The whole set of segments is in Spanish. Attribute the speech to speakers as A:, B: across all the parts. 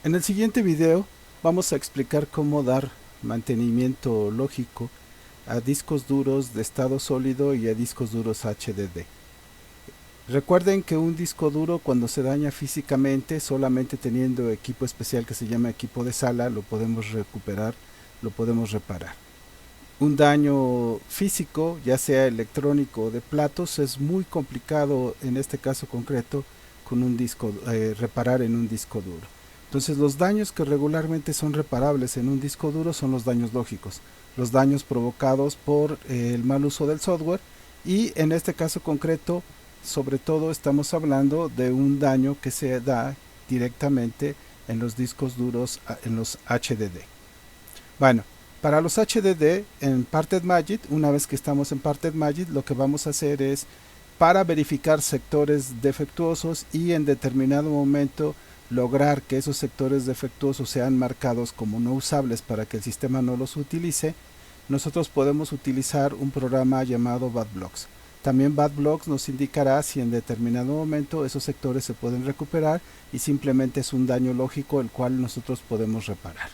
A: En el siguiente video vamos a explicar cómo dar mantenimiento lógico a discos duros de estado sólido y a discos duros HDD. Recuerden que un disco duro, cuando se daña físicamente, solamente teniendo equipo especial que se llama equipo de sala, lo podemos recuperar, lo podemos reparar. Un daño físico, ya sea electrónico o de platos, es muy complicado en este caso concreto con un disco, reparar en un disco duro. Entonces, los daños que regularmente son reparables en un disco duro son los daños lógicos, los daños provocados por el mal uso del software, y en este caso concreto, sobre todo estamos hablando de un daño que se da directamente en los discos duros, en los HDD. Bueno, para los HDD en Parted Magic, una vez que estamos en Parted Magic, lo que vamos a hacer es, para verificar sectores defectuosos y en determinado momento lograr que esos sectores defectuosos sean marcados como no usables para que el sistema no los utilice, nosotros podemos utilizar un programa llamado BadBlocks. También BadBlocks nos indicará si en determinado momento esos sectores se pueden recuperar y simplemente es un daño lógico el cual nosotros podemos reparar.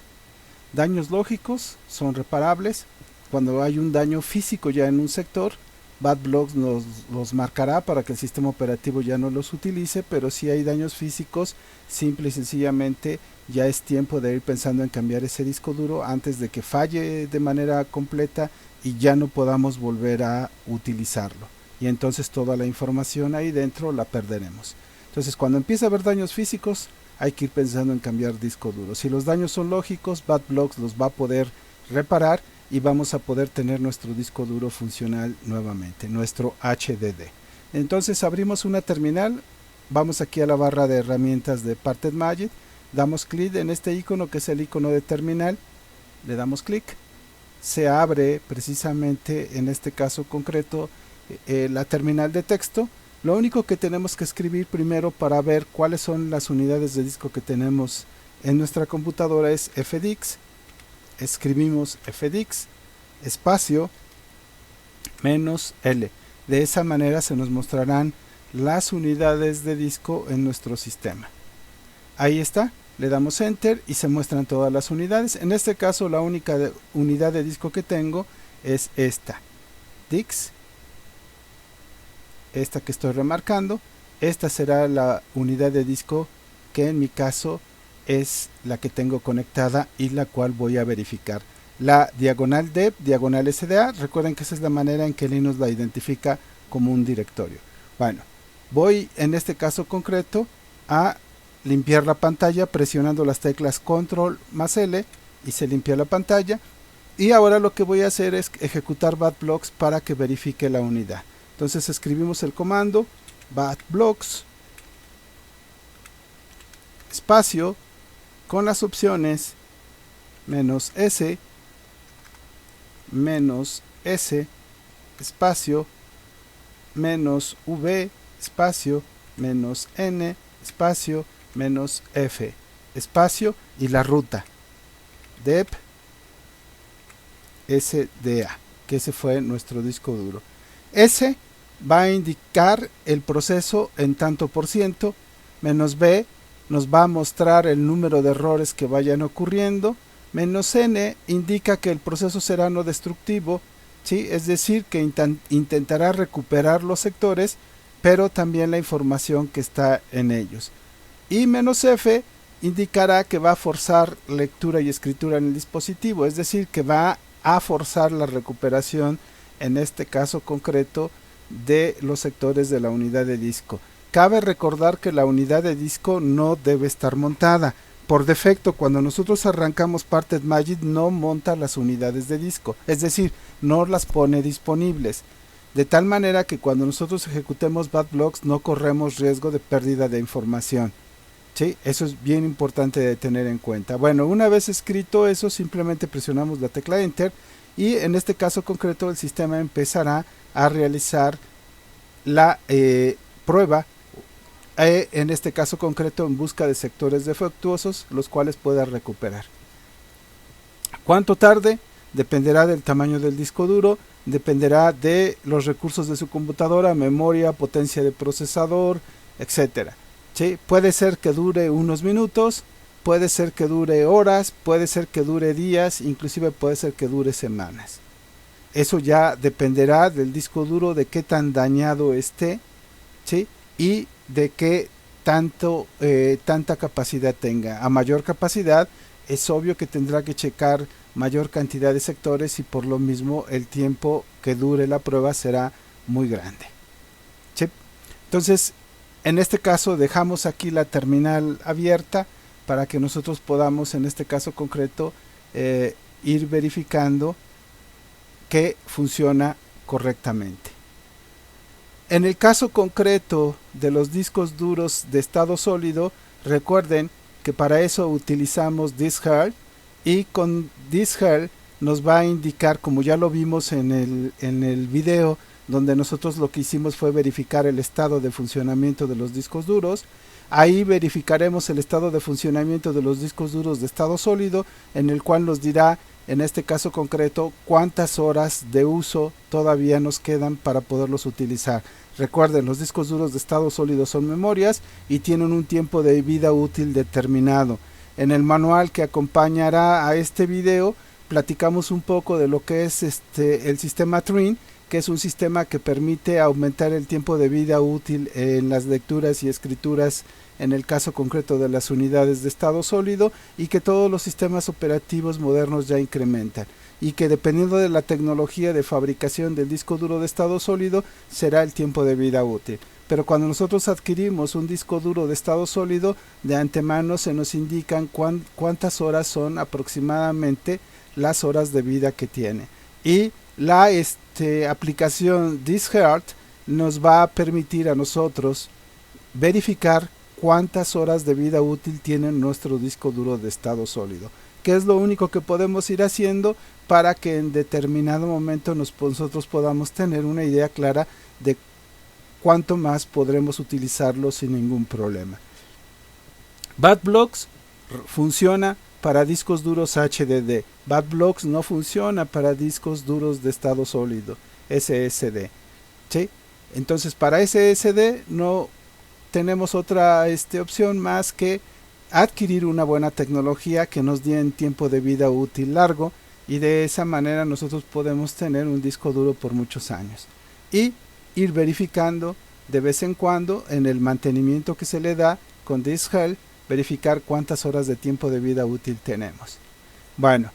A: Daños lógicos son reparables. Cuando hay un daño físico ya en un sector, BadBlocks nos los marcará para que el sistema operativo ya no los utilice, pero si hay daños físicos, simple y sencillamente ya es tiempo de ir pensando en cambiar ese disco duro antes de que falle de manera completa y ya no podamos volver a utilizarlo. Y entonces toda la información ahí dentro la perderemos. Entonces, cuando empieza a haber daños físicos, hay que ir pensando en cambiar disco duro. Si los daños son lógicos, BadBlocks los va a poder reparar y vamos a poder tener nuestro disco duro funcional nuevamente, nuestro HDD. Entonces abrimos una terminal, vamos aquí a la barra de herramientas de Parted Magic, damos clic en este icono que es el icono de terminal, le damos clic, se abre precisamente en este caso concreto la terminal de texto. Lo único que tenemos que escribir primero para ver cuáles son las unidades de disco que tenemos en nuestra computadora es fdix. Escribimos fdix espacio -L. De esa manera se nos mostrarán las unidades de disco en nuestro sistema. Ahí está, le damos enter y se muestran todas las unidades. En este caso la única unidad de disco que tengo es esta, dix. Esta que estoy remarcando, esta será la unidad de disco que en mi caso es la que tengo conectada y la cual voy a verificar. La diagonal deb, diagonal sda, recuerden que esa es la manera en que Linux la identifica como un directorio. Bueno, voy en este caso concreto a limpiar la pantalla presionando las teclas control más L y se limpia la pantalla. Y ahora lo que voy a hacer es ejecutar BadBlocks para que verifique la unidad. Entonces escribimos el comando BadBlocks espacio con las opciones -S, -S, espacio, -V, espacio, -N, espacio, -F, espacio y la ruta deb SDA, que ese fue nuestro disco duro. S va a indicar el proceso en tanto por ciento, -B nos va a mostrar el número de errores que vayan ocurriendo, -N indica que el proceso será no destructivo, ¿sí? Es decir, que intentará recuperar los sectores, pero también la información que está en ellos. Y -F indicará que va a forzar lectura y escritura en el dispositivo, es decir, que va a forzar la recuperación, en este caso concreto, de los sectores de la unidad de disco. Cabe recordar que la unidad de disco no debe estar montada. Por defecto, cuando nosotros arrancamos Parted Magic, no monta las unidades de disco, es decir, no las pone disponibles. De tal manera que cuando nosotros ejecutemos BadBlocks no corremos riesgo de pérdida de información. ¿Sí? Eso es bien importante de tener en cuenta. Bueno, una vez escrito eso, simplemente presionamos la tecla Enter y en este caso concreto el sistema empezará a realizar la prueba, en este caso concreto en busca de sectores defectuosos, los cuales pueda recuperar. ¿Cuánto tarde? Dependerá del tamaño del disco duro, dependerá de los recursos de su computadora, memoria, potencia de procesador, etcétera. ¿Sí? Puede ser que dure unos minutos, puede ser que dure horas, puede ser que dure días, inclusive puede ser que dure semanas. Eso ya dependerá del disco duro, de qué tan dañado esté, ¿sí? Y de qué tanta capacidad tenga. A mayor capacidad es obvio que tendrá que checar mayor cantidad de sectores y por lo mismo el tiempo que dure la prueba será muy grande, ¿sí? Entonces, en este caso dejamos aquí la terminal abierta para que nosotros podamos, en este caso concreto, ir verificando que funciona correctamente. En el caso concreto de los discos duros de estado sólido, recuerden que para eso utilizamos DiskHealth, y con DiskHealth nos va a indicar, como ya lo vimos en el video, donde nosotros lo que hicimos fue verificar el estado de funcionamiento de los discos duros. Ahí verificaremos el estado de funcionamiento de los discos duros de estado sólido, en el cual nos dirá, en este caso concreto, cuántas horas de uso todavía nos quedan para poderlos utilizar. Recuerden, los discos duros de estado sólido son memorias y tienen un tiempo de vida útil determinado. En el manual que acompañará a este video platicamos un poco de lo que es el sistema TRIN, que es un sistema que permite aumentar el tiempo de vida útil en las lecturas y escrituras, en el caso concreto de las unidades de estado sólido, y que todos los sistemas operativos modernos ya incrementan, y que dependiendo de la tecnología de fabricación del disco duro de estado sólido será el tiempo de vida útil. Pero cuando nosotros adquirimos un disco duro de estado sólido, de antemano se nos indican cuántas horas son aproximadamente las horas de vida que tiene, y la aplicación DiskHealth nos va a permitir a nosotros verificar cuántas horas de vida útil tiene nuestro disco duro de estado sólido, que es lo único que podemos ir haciendo para que en determinado momento nosotros podamos tener una idea clara de cuánto más podremos utilizarlo sin ningún problema. BadBlocks funciona para discos duros HDD. BadBlocks no funciona para discos duros de estado sólido, SSD, ¿sí? Entonces, para SSD no tenemos otra opción más que adquirir una buena tecnología que nos dé en tiempo de vida útil largo, y de esa manera nosotros podemos tener un disco duro por muchos años y ir verificando de vez en cuando en el mantenimiento que se le da con DiskHealth, verificar cuántas horas de tiempo de vida útil tenemos. Bueno,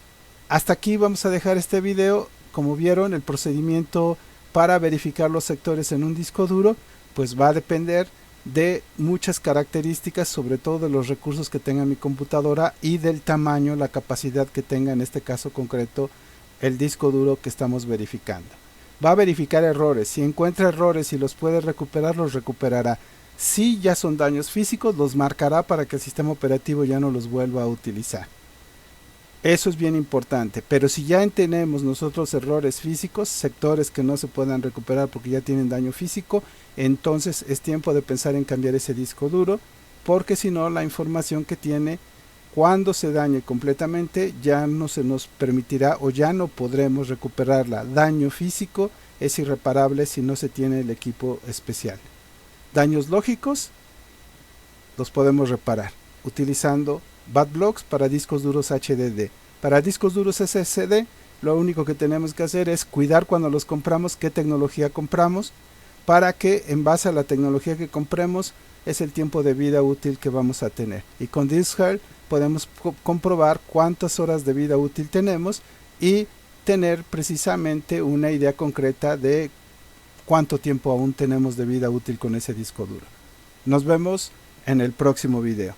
A: hasta aquí vamos a dejar este video. Como vieron, el procedimiento para verificar los sectores en un disco duro pues va a depender de muchas características, sobre todo de los recursos que tenga mi computadora y del tamaño, la capacidad que tenga en este caso concreto el disco duro que estamos verificando. Va a verificar errores. Si encuentra errores y los puede recuperar, los recuperará. Si ya son daños físicos, los marcará para que el sistema operativo ya no los vuelva a utilizar. Eso es bien importante. Pero si ya tenemos nosotros errores físicos, sectores que no se puedan recuperar porque ya tienen daño físico, entonces es tiempo de pensar en cambiar ese disco duro, porque si no, la información que tiene, cuando se dañe completamente, ya no se nos permitirá o ya no podremos recuperarla. Daño físico es irreparable si no se tiene el equipo especial. Daños lógicos los podemos reparar utilizando BadBlocks para discos duros HDD. Para discos duros SSD, lo único que tenemos que hacer es cuidar cuando los compramos qué tecnología compramos, para que en base a la tecnología que compremos es el tiempo de vida útil que vamos a tener. Y con DiskHealth podemos comprobar cuántas horas de vida útil tenemos y tener precisamente una idea concreta de cuánto tiempo aún tenemos de vida útil con ese disco duro. Nos vemos en el próximo video.